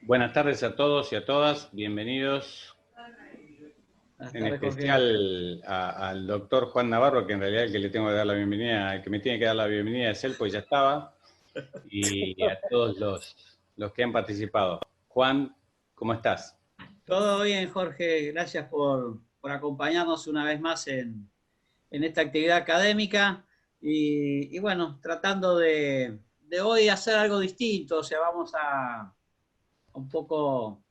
Buenas tardes a todos y a todas, bienvenidos en especial al doctor Juan Navarro, que en realidad el que le tengo que dar la bienvenida, el que me tiene que dar la bienvenida es él, pues ya estaba, y a todos los que han participado. Juan, ¿cómo estás? Todo bien, Jorge. Gracias por acompañarnos una vez más en esta actividad académica y bueno, tratando de hoy hacer algo distinto. O sea, vamos a un poco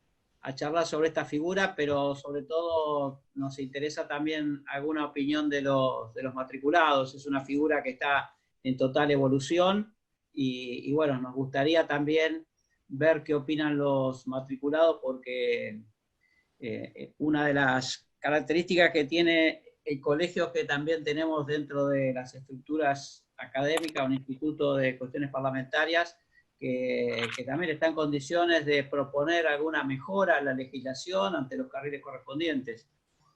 a charlar sobre esta figura, pero sobre todo nos interesa también alguna opinión de los matriculados. Es una figura que está en total evolución y bueno, nos gustaría también ver qué opinan los matriculados porque una de las características que tiene el colegio que también tenemos dentro de las estructuras académicas, un instituto de cuestiones parlamentarias, que también está en condiciones de proponer alguna mejora a la legislación ante los carriles correspondientes.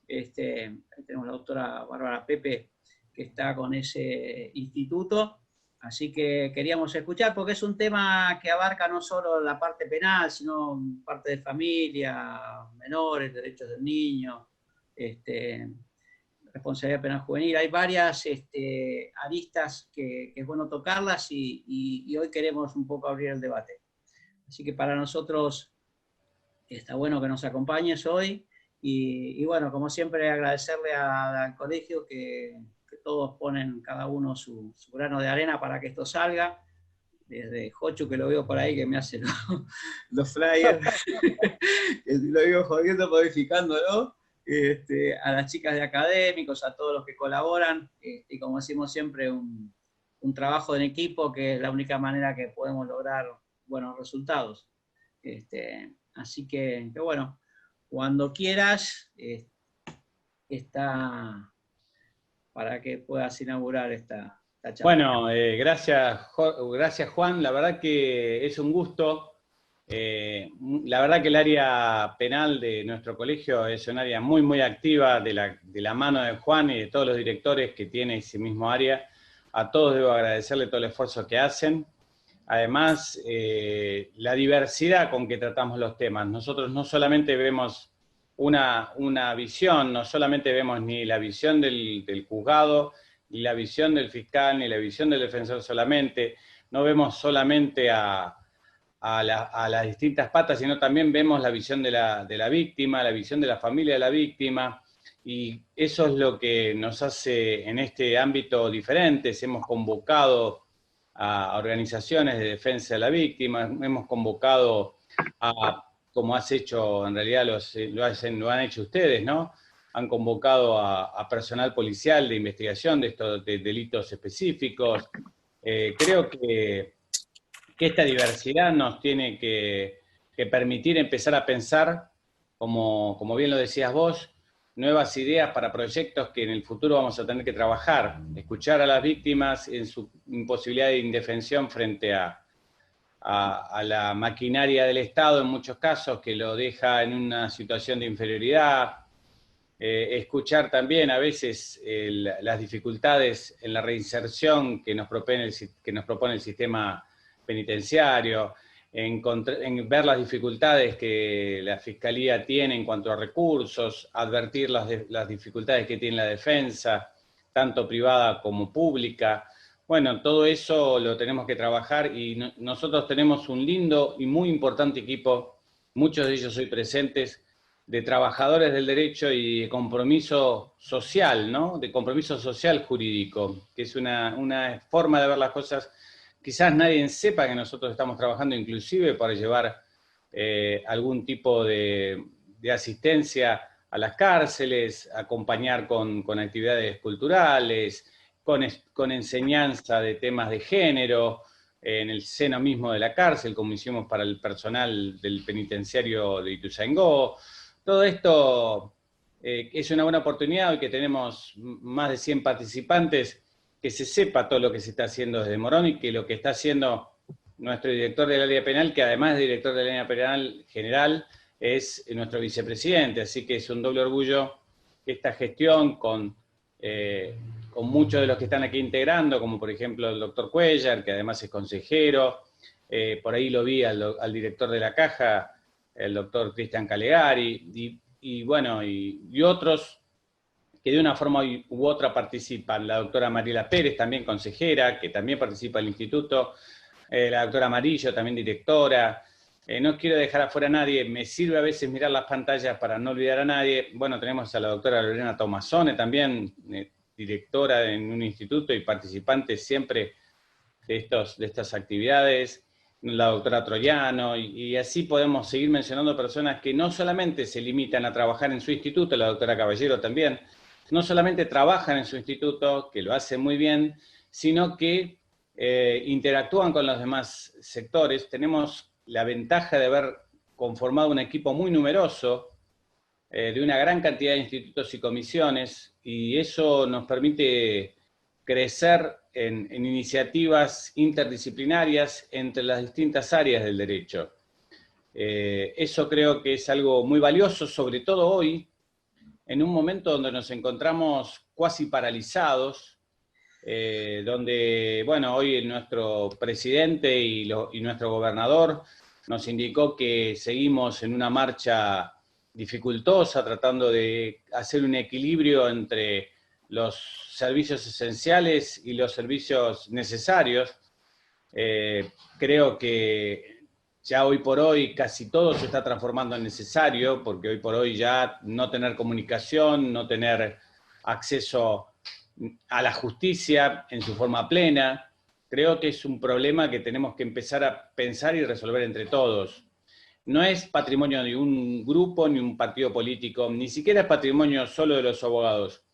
Tenemos la doctora Bárbara Pepe, que está con ese instituto. Así que queríamos escuchar, porque es un tema que abarca no solo la parte penal, sino parte de familia, menores, derechos del niño, responsabilidad penal juvenil. Hay varias aristas que es bueno tocarlas y hoy queremos un poco abrir el debate. Así que para nosotros está bueno que nos acompañes hoy y bueno, como siempre agradecerle al colegio que todos ponen cada uno su grano de arena para que esto salga, desde Jochu, que lo veo por ahí, que me hace los flyers, lo digo jodiendo, modificándolo, a las chicas de académicos, a todos los que colaboran, y como decimos siempre, un trabajo en equipo que es la única manera que podemos lograr buenos resultados. Así que bueno, cuando quieras, está para que puedas inaugurar esta charla. Bueno, gracias Juan, la verdad que es un gusto. La verdad que el área penal de nuestro colegio es un área muy, muy activa de la mano de Juan y de todos los directores que tiene ese mismo área. A todos debo agradecerle todo el esfuerzo que hacen. Además, la diversidad con que tratamos los temas. Nosotros no solamente vemos una visión, no solamente vemos ni la visión del juzgado, ni la visión del fiscal, ni la visión del defensor solamente, no vemos solamente a las distintas patas, sino también vemos la visión de la víctima, la visión de la familia de la víctima, y eso es lo que nos hace en este ámbito diferentes. Hemos convocado a organizaciones de defensa de la víctima, hemos convocado como has hecho, en realidad lo han hecho ustedes, ¿no? Han convocado a personal policial de investigación de estos de delitos específicos. Creo que esta diversidad nos tiene que permitir empezar a pensar, como bien lo decías vos, nuevas ideas para proyectos que en el futuro vamos a tener que trabajar, escuchar a las víctimas en su imposibilidad de indefensión frente a la maquinaria del Estado en muchos casos, que lo deja en una situación de inferioridad, escuchar también a veces las dificultades en la reinserción que nos propone el sistema penitenciario, en ver las dificultades que la Fiscalía tiene en cuanto a recursos, advertir las dificultades que tiene la defensa, tanto privada como pública. Bueno, todo eso lo tenemos que trabajar y nosotros tenemos un lindo y muy importante equipo, muchos de ellos hoy presentes, de trabajadores del derecho y de compromiso social, ¿no? De compromiso social jurídico, que es una forma de ver las cosas. Quizás nadie sepa que nosotros estamos trabajando inclusive para llevar algún tipo de asistencia a las cárceles, acompañar con actividades culturales, con enseñanza de temas de género, en el seno mismo de la cárcel, como hicimos para el personal del penitenciario de Ituzaingó. Todo esto es una buena oportunidad, hoy que tenemos más de 100 participantes, que se sepa todo lo que se está haciendo desde Morón y que lo que está haciendo nuestro director del área penal, que además de director del área penal general, es nuestro vicepresidente. Así que es un doble orgullo esta gestión con muchos de los que están aquí integrando, como por ejemplo el doctor Cuellar, que además es consejero. Por ahí lo vi al director de la Caja, el doctor Cristian Calegari, y bueno, y otros que de una forma u otra participan. La doctora Mariela Pérez, también consejera, que también participa del instituto, la doctora Amarillo, también directora. No quiero dejar afuera a nadie, me sirve a veces mirar las pantallas para no olvidar a nadie. Bueno, tenemos a la doctora Lorena Tomasone también, directora en un instituto y participante siempre de estas actividades, la doctora Troyano, y así podemos seguir mencionando personas que no solamente se limitan a trabajar en su instituto, la doctora Caballero también, no solamente trabajan en su instituto, que lo hacen muy bien, sino que interactúan con los demás sectores. Tenemos la ventaja de haber conformado un equipo muy numeroso, de una gran cantidad de institutos y comisiones, y eso nos permite crecer en iniciativas interdisciplinarias entre las distintas áreas del derecho. Eso creo que es algo muy valioso, sobre todo hoy, en un momento donde nos encontramos cuasi paralizados, donde, bueno, hoy nuestro presidente y nuestro gobernador nos indicó que seguimos en una marcha dificultosa, tratando de hacer un equilibrio entre los servicios esenciales y los servicios necesarios. Creo que ya hoy por hoy casi todo se está transformando en necesario, porque hoy por hoy ya no tener comunicación, no tener acceso a la justicia en su forma plena, creo que es un problema que tenemos que empezar a pensar y resolver entre todos. No es patrimonio de un grupo ni un partido político, ni siquiera es patrimonio solo de los abogados.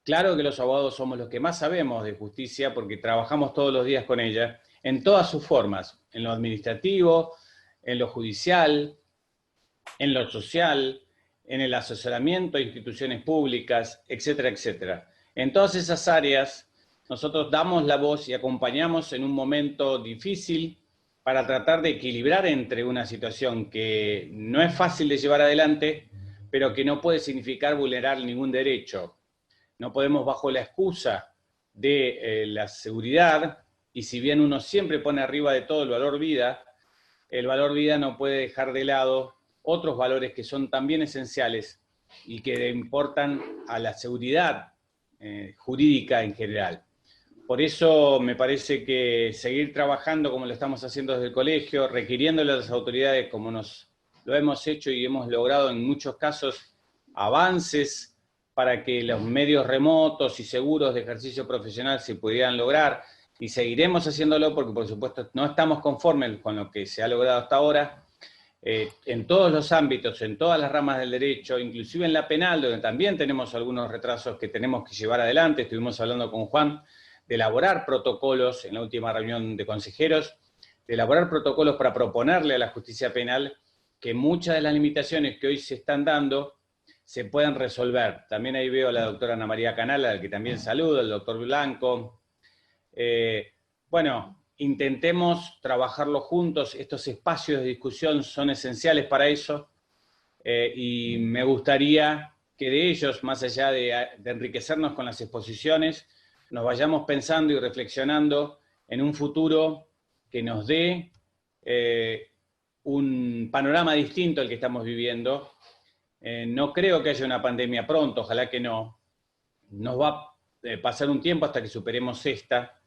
Claro que los abogados somos los que más sabemos de justicia porque trabajamos todos los días con ella, en todas sus formas, en lo administrativo, en lo judicial, en lo social, en el asesoramiento a instituciones públicas, etcétera, etcétera. En todas esas áreas, nosotros damos la voz y acompañamos en un momento difícil para tratar de equilibrar entre una situación que no es fácil de llevar adelante, pero que no puede significar vulnerar ningún derecho. No podemos, bajo la excusa de la seguridad, y si bien uno siempre pone arriba de todo el valor vida no puede dejar de lado otros valores que son también esenciales y que importan a la seguridad jurídica en general. Por eso me parece que seguir trabajando como lo estamos haciendo desde el colegio, requiriéndole a las autoridades como lo hemos hecho y hemos logrado en muchos casos avances para que los medios remotos y seguros de ejercicio profesional se pudieran lograr, y seguiremos haciéndolo porque, por supuesto, no estamos conformes con lo que se ha logrado hasta ahora, en todos los ámbitos, en todas las ramas del derecho, inclusive en la penal, donde también tenemos algunos retrasos que tenemos que llevar adelante. Estuvimos hablando con Juan de elaborar protocolos en la última reunión de consejeros, de elaborar protocolos para proponerle a la justicia penal que muchas de las limitaciones que hoy se están dando se puedan resolver. También ahí veo a la doctora Ana María Canal, al que también saludo, al doctor Blanco. Bueno, intentemos trabajarlo juntos, estos espacios de discusión son esenciales para eso, y me gustaría que de ellos, más allá de enriquecernos con las exposiciones, nos vayamos pensando y reflexionando en un futuro que nos dé un panorama distinto al que estamos viviendo. No creo que haya una pandemia pronto, ojalá que no. Nos va a pasar un tiempo hasta que superemos esta,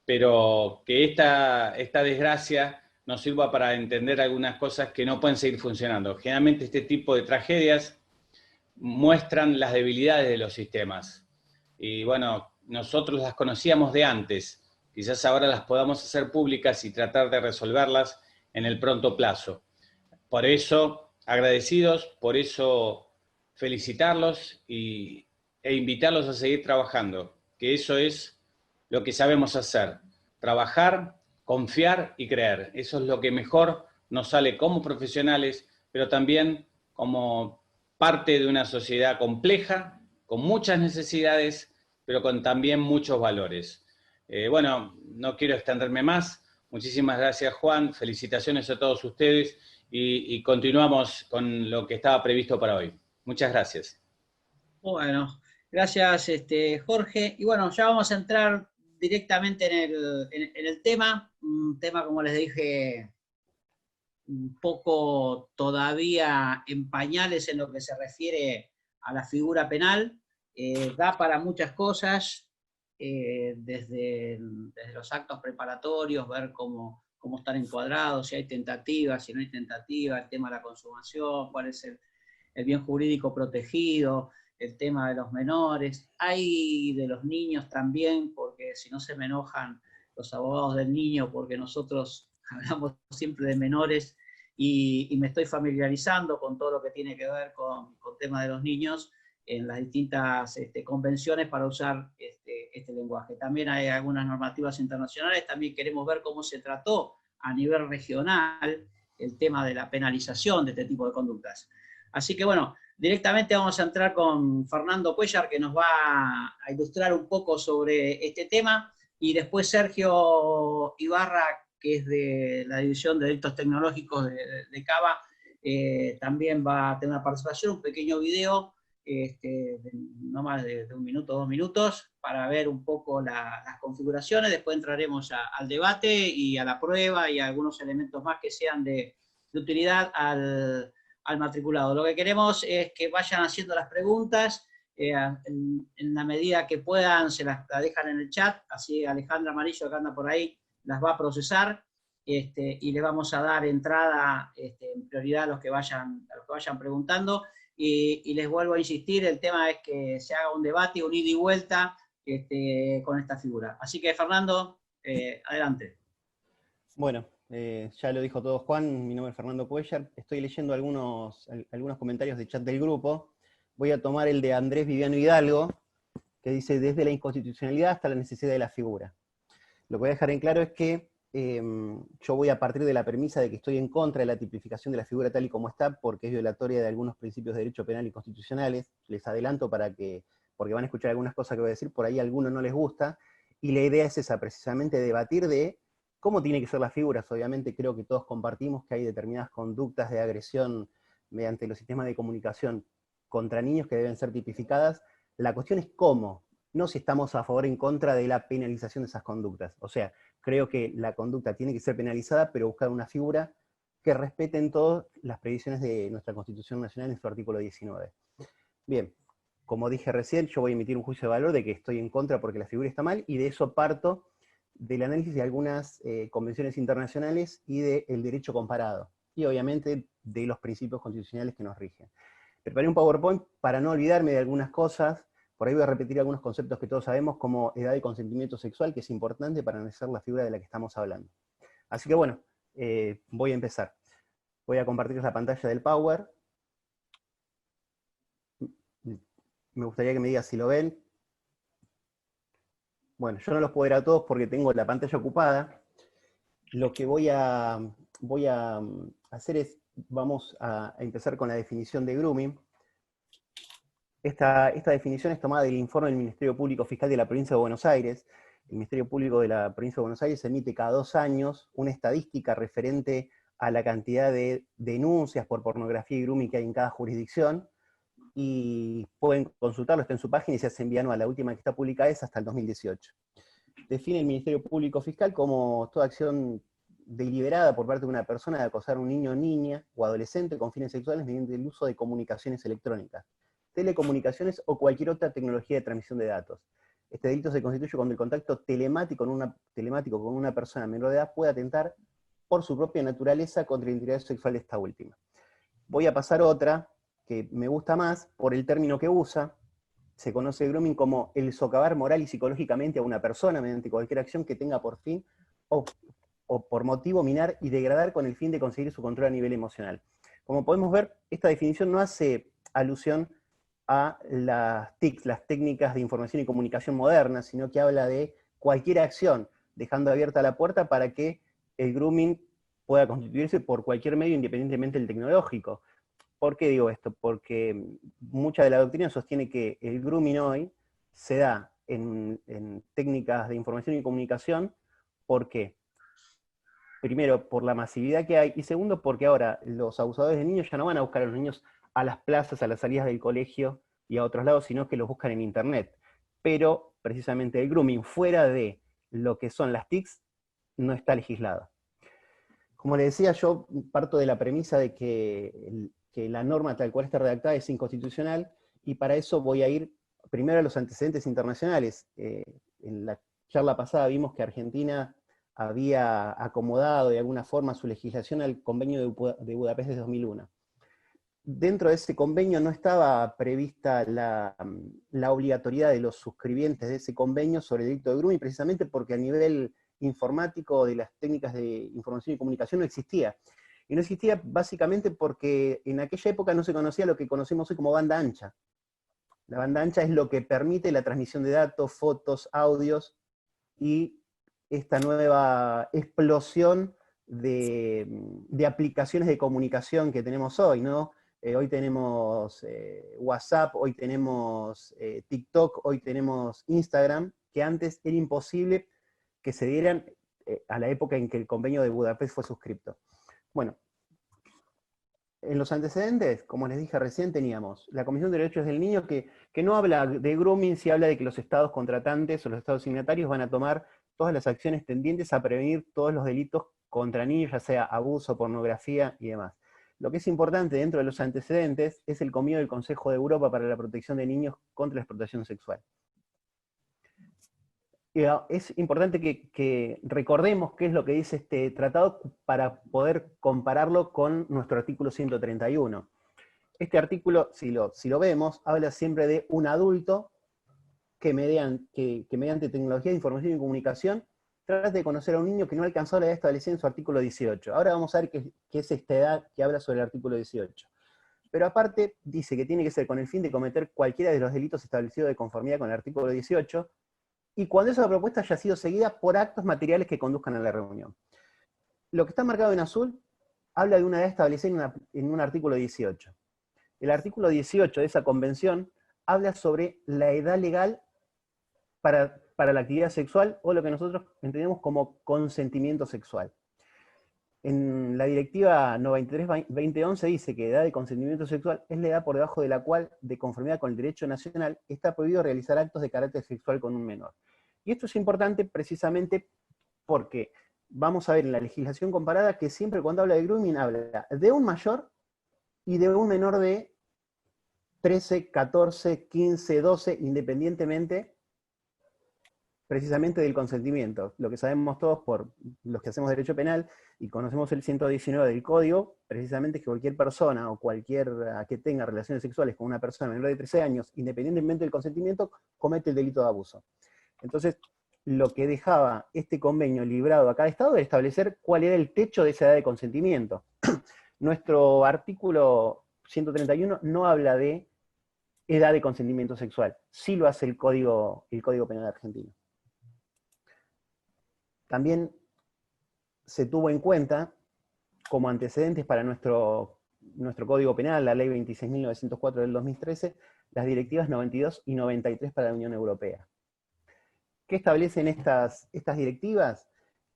pero que esta desgracia nos sirva para entender algunas cosas que no pueden seguir funcionando. Generalmente este tipo de tragedias muestran las debilidades de los sistemas. Y bueno, nosotros las conocíamos de antes, quizás ahora las podamos hacer públicas y tratar de resolverlas en el pronto plazo. Por eso, agradecidos, por eso felicitarlos e invitarlos a seguir trabajando, que eso es lo que sabemos hacer: trabajar, confiar y creer. Eso es lo que mejor nos sale como profesionales, pero también como parte de una sociedad compleja, con muchas necesidades, pero con también muchos valores. Bueno, no quiero extenderme más. Muchísimas gracias, Juan. Felicitaciones a todos ustedes y continuamos con lo que estaba previsto para hoy. Muchas gracias. Bueno, gracias Jorge. Y bueno, ya vamos a entrar directamente en el tema, un tema, como les dije, un poco todavía en pañales en lo que se refiere a la figura penal. Da para muchas cosas, desde los actos preparatorios, ver cómo están encuadrados, si hay tentativas, si no hay tentativas, el tema de la consumación, cuál es el bien jurídico protegido, el tema de los menores, hay de los niños también, porque si no se me enojan los abogados del niño, porque nosotros hablamos siempre de menores, y me estoy familiarizando con todo lo que tiene que ver con temas de los niños en las distintas convenciones para usar este lenguaje. También hay algunas normativas internacionales, también queremos ver cómo se trató a nivel regional el tema de la penalización de este tipo de conductas. Así que bueno, directamente vamos a entrar con Fernando Cuéllar, que nos va a ilustrar un poco sobre este tema, y después Sergio Ibarra, que es de la División de Delitos Tecnológicos de Cava, también va a tener una participación, un pequeño video, no más de 1 minuto, 2 minutos, para ver un poco las configuraciones. Después entraremos al debate y a la prueba y a algunos elementos más que sean de utilidad al matriculado. Lo que queremos es que vayan haciendo las preguntas, en la medida que puedan se las dejan en el chat, así Alejandra Amarillo, que anda por ahí, las va a procesar, y le vamos a dar entrada en prioridad a los que vayan preguntando, y les vuelvo a insistir, el tema es que se haga un debate, un ida y vuelta con esta figura. Así que Fernando, adelante. Bueno, ya lo dijo todo Juan, mi nombre es Fernando Cuéllar, estoy leyendo algunos comentarios de chat del grupo. Voy a tomar el de Andrés Viviano Hidalgo, que dice, desde la inconstitucionalidad hasta la necesidad de la figura. Lo que voy a dejar en claro es que yo voy a partir de la premisa de que estoy en contra de la tipificación de la figura tal y como está, porque es violatoria de algunos principios de derecho penal y constitucionales. Les adelanto porque van a escuchar algunas cosas que voy a decir, por ahí a algunos no les gusta, y la idea es esa, precisamente debatir de cómo tiene que ser las figuras. Obviamente creo que todos compartimos que hay determinadas conductas de agresión mediante los sistemas de comunicación contra niños que deben ser tipificadas. La cuestión es cómo, no si estamos a favor o en contra de la penalización de esas conductas. O sea, creo que la conducta tiene que ser penalizada, pero buscar una figura que respete en todas las previsiones de nuestra Constitución Nacional en su artículo 19. Bien, como dije recién, yo voy a emitir un juicio de valor de que estoy en contra porque la figura está mal, y de eso parto del análisis de algunas convenciones internacionales y del derecho comparado, y obviamente de los principios constitucionales que nos rigen. Preparé un PowerPoint para no olvidarme de algunas cosas. Por ahí voy a repetir algunos conceptos que todos sabemos, como edad y consentimiento sexual, que es importante para analizar la figura de la que estamos hablando. Así que bueno, voy a empezar. Voy a compartir la pantalla del Power. Me gustaría que me digas si lo ven. Bueno, yo no los puedo ver a todos porque tengo la pantalla ocupada. Lo que voy a hacer es, vamos a empezar con la definición de grooming. Esta definición es tomada del informe del Ministerio Público Fiscal de la Provincia de Buenos Aires. El Ministerio Público de la Provincia de Buenos Aires emite cada 2 años una estadística referente a la cantidad de denuncias por pornografía y grooming que hay en cada jurisdicción, y pueden consultarlo, está en su página y se hace envío anual. La última que está publicada es hasta el 2018. Define el Ministerio Público Fiscal como toda acción deliberada por parte de una persona de acosar a un niño, niña o adolescente con fines sexuales mediante el uso de comunicaciones electrónicas, telecomunicaciones o cualquier otra tecnología de transmisión de datos. Este delito se constituye cuando el contacto telemático con una persona menor de edad puede atentar por su propia naturaleza contra la integridad sexual de esta última. Voy a pasar otra que me gusta más por el término que usa. Se conoce el grooming como el socavar moral y psicológicamente a una persona mediante cualquier acción que tenga por fin o por motivo minar y degradar con el fin de conseguir su control a nivel emocional. Como podemos ver, esta definición no hace alusión a las TIC, las técnicas de información y comunicación modernas, sino que habla de cualquier acción, dejando abierta la puerta para que el grooming pueda constituirse por cualquier medio independientemente del tecnológico. ¿Por qué digo esto? Porque mucha de la doctrina sostiene que el grooming hoy se da en técnicas de información y comunicación. ¿Por qué? Primero, por la masividad que hay, y segundo, porque ahora los abusadores de niños ya no van a buscar a los niños a las plazas, a las salidas del colegio y a otros lados, sino que los buscan en internet. Pero, precisamente, el grooming fuera de lo que son las TICs no está legislado. Como le decía, yo parto de la premisa de que la norma tal cual está redactada es inconstitucional, y para eso voy a ir primero a los antecedentes internacionales. En la charla pasada vimos que Argentina había acomodado de alguna forma su legislación al convenio de Budapest de 2001. Dentro de ese convenio no estaba prevista la obligatoriedad de los suscribientes de ese convenio sobre el delito de grooming, precisamente porque a nivel informático de las técnicas de información y comunicación no existía. Y no existía básicamente porque en aquella época no se conocía lo que conocemos hoy como banda ancha. La banda ancha es lo que permite la transmisión de datos, fotos, audios, y esta nueva explosión de aplicaciones de comunicación que tenemos hoy, ¿no? Hoy tenemos WhatsApp, hoy tenemos TikTok, hoy tenemos Instagram, que antes era imposible que se dieran a la época en que el convenio de Budapest fue suscripto. Bueno, en los antecedentes, como les dije recién, teníamos la Comisión de Derechos del Niño, que no habla de grooming, sí habla de que los estados contratantes o los estados signatarios van a tomar todas las acciones tendientes a prevenir todos los delitos contra niños, ya sea abuso, pornografía y demás. Lo que es importante dentro de los antecedentes es el convenio del Consejo de Europa para la protección de niños contra la explotación sexual. Es importante que recordemos qué es lo que dice este tratado para poder compararlo con nuestro artículo 131. Este artículo, si lo vemos, habla siempre de un adulto que mediante tecnología de información y comunicación trata de conocer a un niño que no ha alcanzado la edad establecida en su artículo 18. Ahora vamos a ver qué es esta edad que habla sobre el artículo 18. Pero aparte dice que tiene que ser con el fin de cometer cualquiera de los delitos establecidos de conformidad con el artículo 18, y cuando esa propuesta haya sido seguida por actos materiales que conduzcan a la reunión. Lo que está marcado en azul habla de una edad establecida en un artículo 18. El artículo 18 de esa convención habla sobre la edad legal para la actividad sexual, o lo que nosotros entendemos como consentimiento sexual. En la directiva 93-2011 dice que edad de consentimiento sexual es la edad por debajo de la cual, de conformidad con el derecho nacional, está prohibido realizar actos de carácter sexual con un menor. Y esto es importante precisamente porque vamos a ver en la legislación comparada que siempre cuando habla de grooming habla de un mayor y de un menor de 13, 14, 15, 12, independientemente precisamente del consentimiento. Lo que sabemos todos por los que hacemos derecho penal y conocemos el 119 del Código, precisamente es que cualquier persona o cualquiera que tenga relaciones sexuales con una persona menor de 13 años, independientemente del consentimiento, comete el delito de abuso. Entonces, lo que dejaba este convenio librado a cada Estado era establecer cuál era el techo de esa edad de consentimiento. Nuestro artículo 131 no habla de edad de consentimiento sexual, sí lo hace el Código Penal argentino. También se tuvo en cuenta, como antecedentes para nuestro Código Penal, la Ley 26.904 del 2013, las directivas 92 y 93 para la Unión Europea. ¿Qué establecen estas directivas?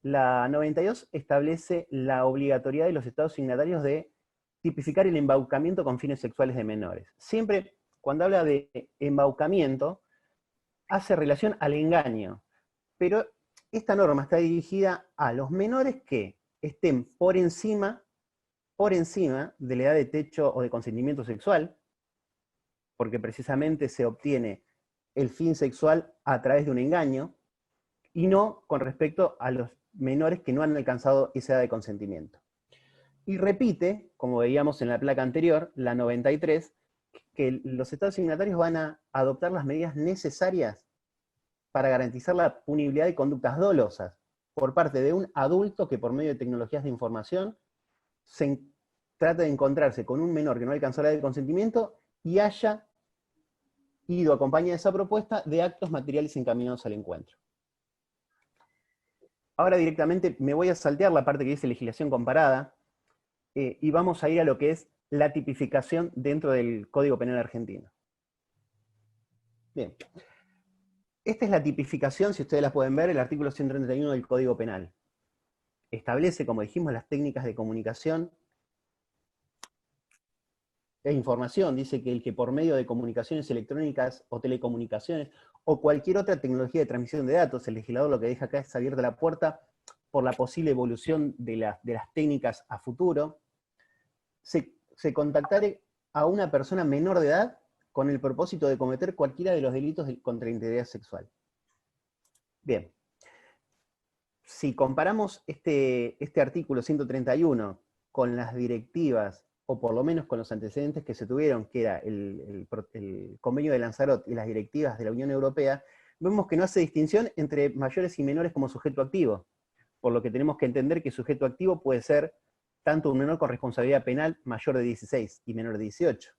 La 92 establece la obligatoriedad de los estados signatarios de tipificar el embaucamiento con fines sexuales de menores. Siempre, cuando habla de embaucamiento, hace relación al engaño, pero esta norma está dirigida a los menores que estén por encima de la edad de techo o de consentimiento sexual, porque precisamente se obtiene el fin sexual a través de un engaño, y no con respecto a los menores que no han alcanzado esa edad de consentimiento. Y repite, como veíamos en la placa anterior, la 93, que los estados signatarios van a adoptar las medidas necesarias para garantizar la punibilidad de conductas dolosas por parte de un adulto que por medio de tecnologías de información trata de encontrarse con un menor que no alcanzó la edad de consentimiento y haya ido acompañada de esa propuesta de actos materiales encaminados al encuentro. Ahora directamente me voy a saltear la parte que dice legislación comparada y vamos a ir a lo que es la tipificación dentro del Código Penal argentino. Bien. Esta es la tipificación, si ustedes la pueden ver, el artículo 131 del Código Penal. Establece, como dijimos, las técnicas de comunicación e información. Dice que el que por medio de comunicaciones electrónicas o telecomunicaciones o cualquier otra tecnología de transmisión de datos, el legislador lo que deja acá es abierta la puerta por la posible evolución de las técnicas a futuro, se contactare a una persona menor de edad con el propósito de cometer cualquiera de los delitos contra la integridad sexual. Bien. Si comparamos este artículo 131 con las directivas, o por lo menos con los antecedentes que se tuvieron, que era el convenio de Lanzarote y las directivas de la Unión Europea, vemos que no hace distinción entre mayores y menores como sujeto activo, por lo que tenemos que entender que sujeto activo puede ser tanto un menor con responsabilidad penal mayor de 16 y menor de 18.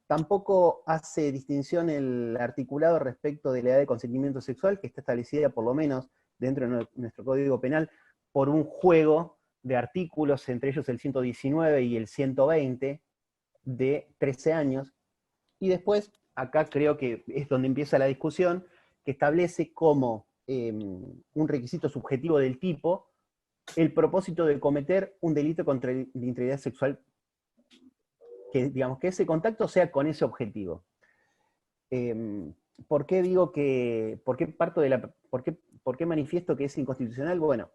Tampoco hace distinción el articulado respecto de la edad de consentimiento sexual, que está establecida por lo menos dentro de nuestro Código Penal por un juego de artículos, entre ellos el 119 y el 120, de 13 años. Y después, acá creo que es donde empieza la discusión, que establece como un requisito subjetivo del tipo el propósito de cometer un delito contra la integridad sexual, que digamos que ese contacto sea con ese objetivo. ¿Por qué digo que, por qué manifiesto que es inconstitucional? Bueno,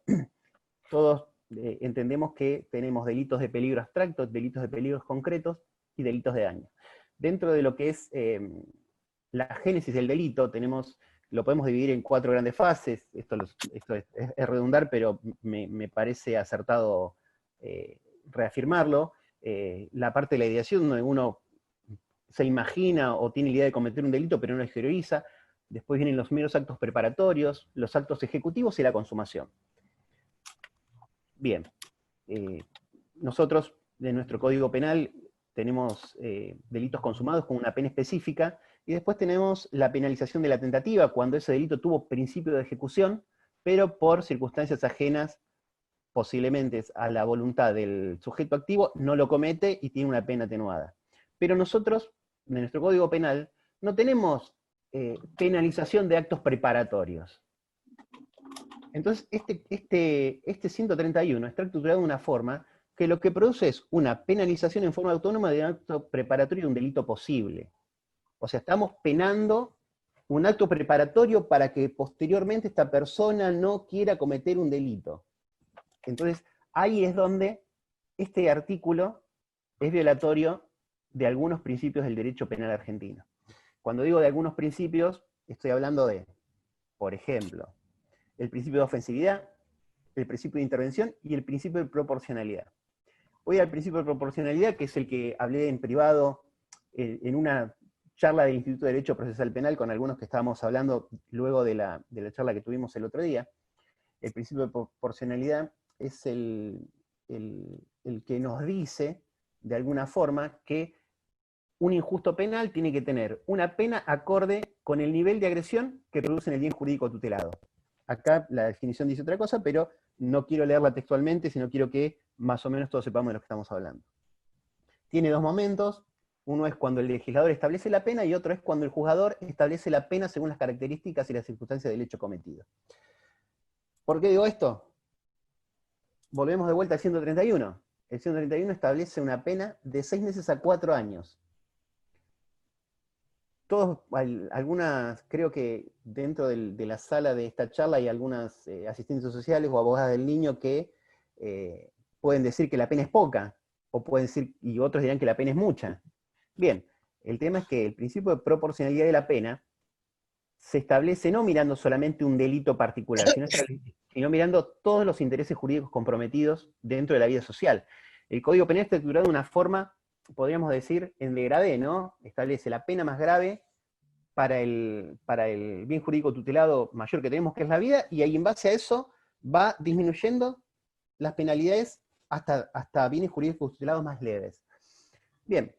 todos entendemos que tenemos delitos de peligro abstracto, delitos de peligros concretos y delitos de daño. Dentro de lo que es la génesis del delito, lo podemos dividir en 4 grandes fases. Esto es redundar, pero me parece acertado reafirmarlo. La parte de la ideación, donde uno se imagina o tiene la idea de cometer un delito, pero no lo exterioriza. Después vienen los meros actos preparatorios, los actos ejecutivos y la consumación. Bien, nosotros, de nuestro Código Penal, tenemos delitos consumados con una pena específica, y después tenemos la penalización de la tentativa, cuando ese delito tuvo principio de ejecución, pero por circunstancias ajenas, posiblemente a la voluntad del sujeto activo, no lo comete y tiene una pena atenuada. Pero nosotros, en nuestro Código Penal, no tenemos penalización de actos preparatorios. Entonces, este 131 está estructurado de una forma que lo que produce es una penalización en forma autónoma de un acto preparatorio de un delito posible. O sea, estamos penando un acto preparatorio para que posteriormente esta persona no quiera cometer un delito. Entonces, ahí es donde este artículo es violatorio de algunos principios del derecho penal argentino. Cuando digo de algunos principios, estoy hablando de, por ejemplo, el principio de ofensividad, el principio de intervención y el principio de proporcionalidad. Voy al principio de proporcionalidad, que es el que hablé en privado en una charla del Instituto de Derecho Procesal Penal con algunos que estábamos hablando luego de la charla que tuvimos el otro día. El principio de proporcionalidad es el que nos dice, de alguna forma, que un injusto penal tiene que tener una pena acorde con el nivel de agresión que produce en el bien jurídico tutelado. Acá la definición dice otra cosa, pero no quiero leerla textualmente, sino quiero que más o menos todos sepamos de lo que estamos hablando. Tiene 2 momentos. Uno es cuando el legislador establece la pena y otro es cuando el juzgador establece la pena según las características y las circunstancias del hecho cometido. ¿Por qué digo esto? Volvemos de vuelta al 131. El 131 establece una pena de 6 meses a 4 años. Algunas, creo que dentro de la sala de esta charla hay algunas asistentes sociales o abogadas del niño que pueden decir que la pena es poca, o pueden decir, y otros dirán que la pena es mucha. Bien, el tema es que el principio de proporcionalidad de la pena se establece no mirando solamente un delito particular, sino mirando todos los intereses jurídicos comprometidos dentro de la vida social. El Código Penal está estructurado de una forma, podríamos decir, en degradé, ¿no? Establece la pena más grave para el bien jurídico tutelado mayor que tenemos, que es la vida, y ahí en base a eso va disminuyendo las penalidades hasta bienes jurídicos tutelados más leves. Bien,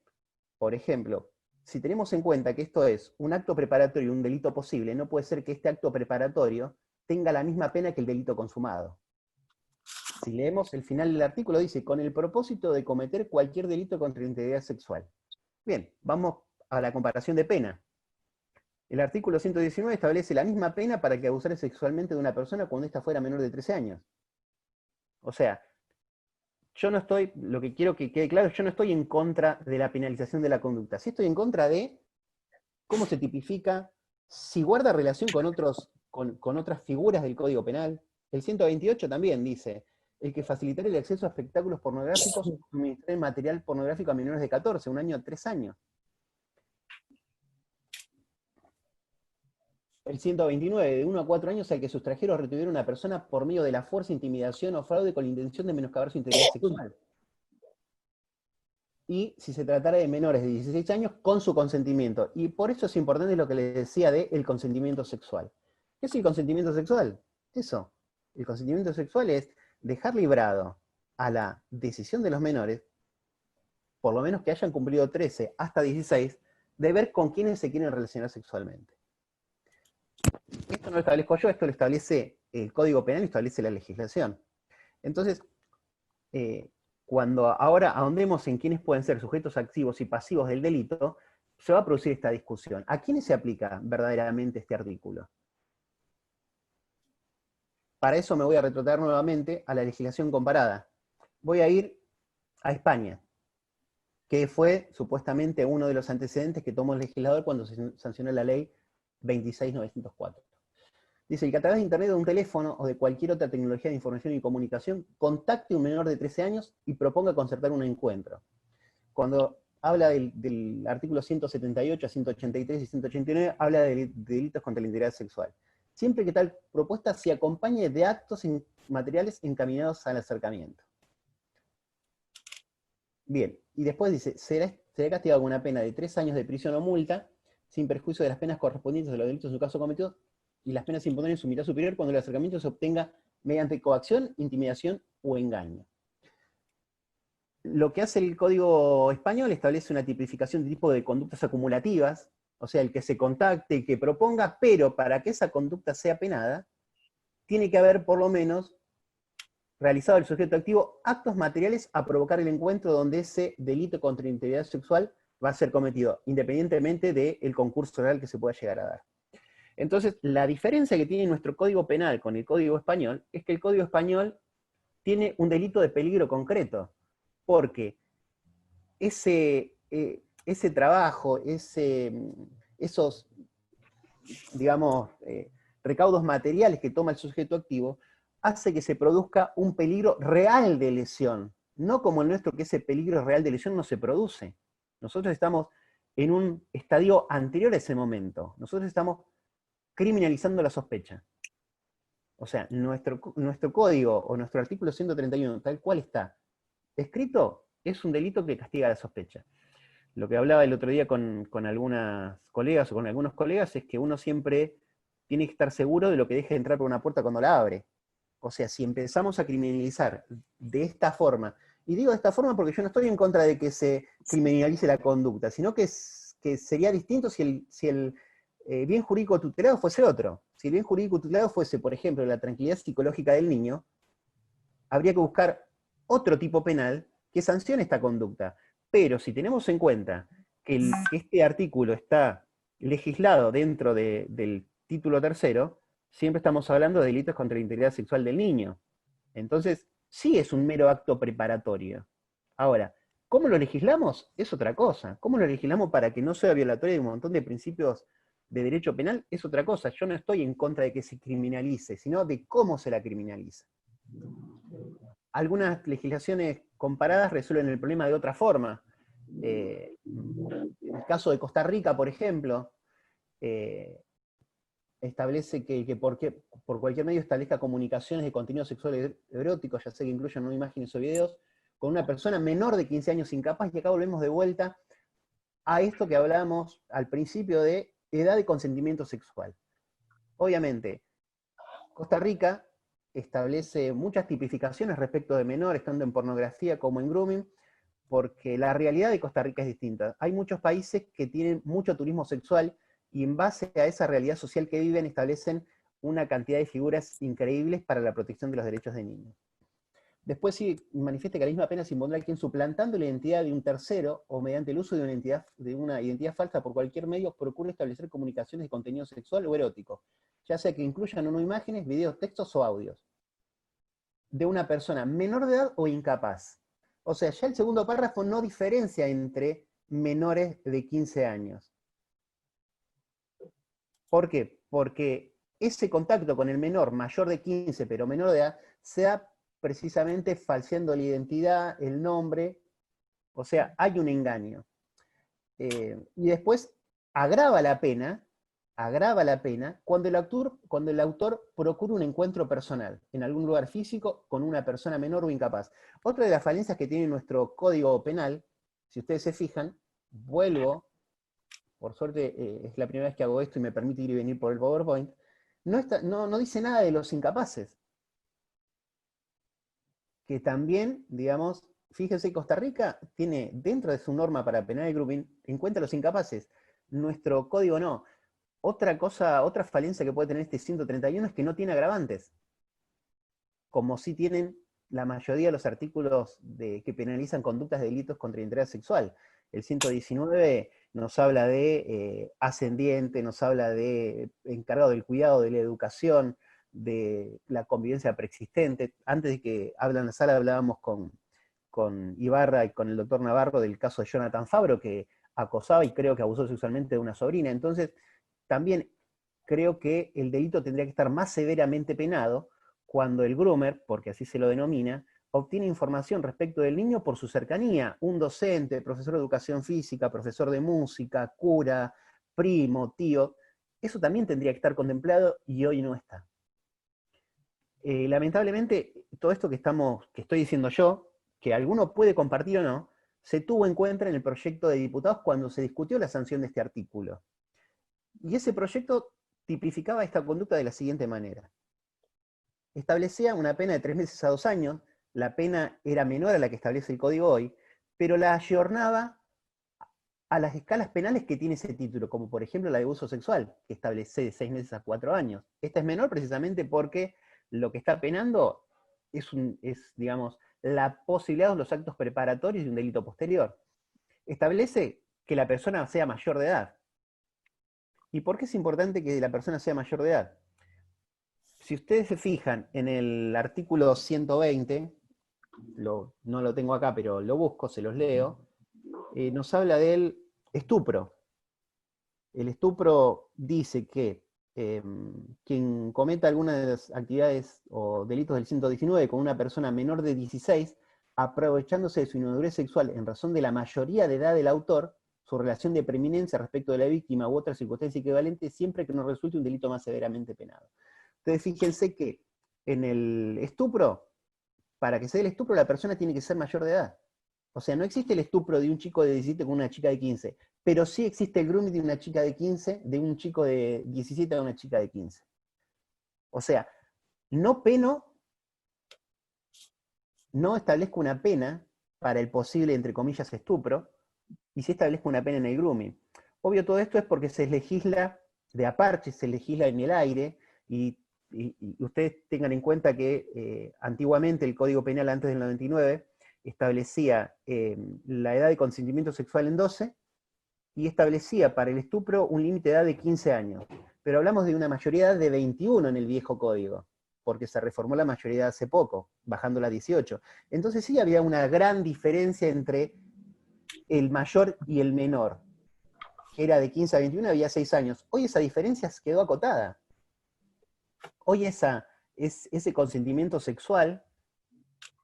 por ejemplo, si tenemos en cuenta que esto es un acto preparatorio y un delito posible, no puede ser que este acto preparatorio tenga la misma pena que el delito consumado. Si leemos el final del artículo, dice, con el propósito de cometer cualquier delito contra la integridad sexual. Bien, vamos a la comparación de pena. El artículo 119 establece la misma pena para que abusare sexualmente de una persona cuando ésta fuera menor de 13 años. O sea, yo no estoy, lo que quiero que quede claro, yo no estoy en contra de la penalización de la conducta. Sí estoy en contra de cómo se tipifica, si guarda relación con otras figuras del Código Penal, El 128 también dice, el que facilitar el acceso a espectáculos pornográficos o suministrar material pornográfico a menores de 14, 1 año a 3 años. El 129, de 1 a 4 años, al que sustrajer o retuviera una persona por medio de la fuerza, intimidación o fraude con la intención de menoscabar su integridad sexual. Y si se tratara de menores de 16 años, con su consentimiento. Y por eso es importante lo que les decía de el consentimiento sexual. ¿Qué es el consentimiento sexual? Eso. El consentimiento sexual es dejar librado a la decisión de los menores, por lo menos que hayan cumplido 13 hasta 16, de ver con quiénes se quieren relacionar sexualmente. Esto no lo establezco yo, esto lo establece el Código Penal y establece la legislación. Entonces, cuando ahora ahondemos en quiénes pueden ser sujetos activos y pasivos del delito, se va a producir esta discusión. ¿A quiénes se aplica verdaderamente este artículo? Para eso me voy a retrotraer nuevamente a la legislación comparada. Voy a ir a España, que fue supuestamente uno de los antecedentes que tomó el legislador cuando se sancionó la ley 26.904. Dice, el que a través de internet, de un teléfono o de cualquier otra tecnología de información y comunicación contacte a un menor de 13 años y proponga concertar un encuentro. Cuando habla del artículo 178, 183 y 189, habla de delitos contra la integridad sexual. Siempre que tal propuesta se acompañe de actos materiales encaminados al acercamiento. Bien, y después dice, será castigado con una pena de 3 años de prisión o multa, sin perjuicio de las penas correspondientes a los delitos en su caso cometido, y las penas se imponen en su mitad superior cuando el acercamiento se obtenga mediante coacción, intimidación o engaño. Lo que hace el Código Español establece una tipificación de tipo de conductas acumulativas, o sea, el que se contacte, el que proponga, pero para que esa conducta sea penada, tiene que haber por lo menos realizado el sujeto activo actos materiales a provocar el encuentro donde ese delito contra la integridad sexual va a ser cometido, independientemente del concurso real que se pueda llegar a dar. Entonces, la diferencia que tiene nuestro Código Penal con el Código Español es que el Código Español tiene un delito de peligro concreto, porque ese trabajo, esos, digamos, recaudos materiales que toma el sujeto activo, hace que se produzca un peligro real de lesión, no como el nuestro, que ese peligro real de lesión no se produce. Nosotros estamos en un estadio anterior a ese momento. Nosotros estamos criminalizando la sospecha. O sea, nuestro código o nuestro artículo 131, tal cual está escrito, es un delito que castiga la sospecha. Lo que hablaba el otro día con algunas colegas o con algunos colegas es que uno siempre tiene que estar seguro de lo que deja entrar por una puerta cuando la abre. O sea, si empezamos a criminalizar de esta forma, y digo de esta forma porque yo no estoy en contra de que se criminalice la conducta, sino que sería distinto si el bien jurídico tutelado fuese otro. Si el bien jurídico tutelado fuese, por ejemplo, la tranquilidad psicológica del niño, habría que buscar otro tipo penal que sancione esta conducta. Pero si tenemos en cuenta que este artículo está legislado dentro del título tercero, siempre estamos hablando de delitos contra la integridad sexual del niño. Entonces, sí es un mero acto preparatorio. Ahora, ¿cómo lo legislamos? Es otra cosa. ¿Cómo lo legislamos para que no sea violatorio de un montón de principios de derecho penal? Es otra cosa. Yo no estoy en contra de que se criminalice, sino de cómo se la criminaliza. Algunas legislaciones comparadas resuelven el problema de otra forma. En el caso de Costa Rica, por ejemplo, establece que por cualquier medio establezca comunicaciones de contenido sexual erótico, ya sea que incluyan no imágenes o videos, con una persona menor de 15 años incapaz, y acá volvemos de vuelta a esto que hablábamos al principio de edad de consentimiento sexual. Obviamente, Costa Rica establece muchas tipificaciones respecto de menores, tanto en pornografía como en grooming, porque la realidad de Costa Rica es distinta. Hay muchos países que tienen mucho turismo sexual, y en base a esa realidad social que viven establecen una cantidad de figuras increíbles para la protección de los derechos de niños. Después sí manifiesta que la misma pena se impondrá a quien, suplantando la identidad de un tercero o mediante el uso de una identidad falsa por cualquier medio, procure establecer comunicaciones de contenido sexual o erótico, ya sea que incluyan o no imágenes, videos, textos o audios, de una persona menor de edad o incapaz. O sea, ya el segundo párrafo no diferencia entre menores de 15 años. ¿Por qué? Porque ese contacto con el menor mayor de 15, pero menor de edad, sea precisamente falseando la identidad, el nombre, o sea, hay un engaño. Y después agrava la pena cuando el autor procura un encuentro personal en algún lugar físico con una persona menor o incapaz. Otra de las falencias que tiene nuestro código penal, si ustedes se fijan, vuelvo, por suerte es la primera vez que hago esto y me permite ir y venir por el PowerPoint, no dice nada de los incapaces. Que también, digamos, fíjense, Costa Rica tiene dentro de su norma para penal el grouping, en cuenta a los incapaces. Nuestro código no. Otra cosa, otra falencia que puede tener este 131 es que no tiene agravantes, como sí tienen la mayoría de los artículos que penalizan conductas de delitos contra la integridad sexual. El 119 nos habla de ascendiente, nos habla de encargado del cuidado, de la educación, de la convivencia preexistente. Antes de que hablan en la sala hablábamos con Ibarra y con el doctor Navarro del caso de Jonathan Fabro, que acosaba y creo que abusó sexualmente de una sobrina. Entonces, también creo que el delito tendría que estar más severamente penado cuando el groomer, porque así se lo denomina, obtiene información respecto del niño por su cercanía. Un docente, profesor de educación física, profesor de música, cura, primo, tío, eso también tendría que estar contemplado y hoy no está. Lamentablemente, todo esto que estoy diciendo yo, que alguno puede compartir o no, se tuvo en cuenta en el proyecto de diputados cuando se discutió la sanción de este artículo. Y ese proyecto tipificaba esta conducta de la siguiente manera. Establecía una pena de 3 meses a 2 años, la pena era menor a la que establece el código hoy, pero la ayornaba a las escalas penales que tiene ese título, como por ejemplo la de abuso sexual, que establece de 6 meses a 4 años. Esta es menor precisamente porque lo que está penando es digamos, la posibilidad de los actos preparatorios de un delito posterior. Establece que la persona sea mayor de edad. ¿Y por qué es importante que la persona sea mayor de edad? Si ustedes se fijan en el artículo 120, no lo tengo acá, pero lo busco, se los leo, nos habla del estupro. El estupro dice que quien cometa alguna de las actividades o delitos del 119 con una persona menor de 16, aprovechándose de su inmadurez sexual en razón de la mayoría de edad del autor, su relación de preeminencia respecto de la víctima u otra circunstancia equivalente, siempre que no resulte un delito más severamente penado. Entonces fíjense que en el estupro, para que se dé el estupro, la persona tiene que ser mayor de edad. O sea, no existe el estupro de un chico de 17 con una chica de 15, pero sí existe el grooming de una chica de 15, de un chico de 17 a una chica de 15. O sea, no establezco una pena para el posible, entre comillas, estupro, y sí establezco una pena en el grooming. Obvio, todo esto es porque se legisla de aparte, se legisla en el aire, y ustedes tengan en cuenta que antiguamente el Código Penal antes del 99 establecía la edad de consentimiento sexual en 12 y establecía para el estupro un límite de edad de 15 años. Pero hablamos de una mayoría de edad de 21 en el viejo código, porque se reformó la mayoría de edad hace poco, bajándola a 18. Entonces sí había una gran diferencia entre el mayor y el menor. Era de 15 a 21, había 6 años. Hoy esa diferencia quedó acotada. Hoy ese consentimiento sexual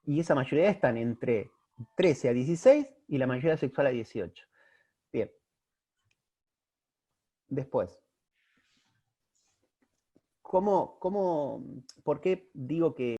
y esa mayoría están entre 13 a 16 y la mayoría sexual a 18. Bien. Después. ¿Por qué digo que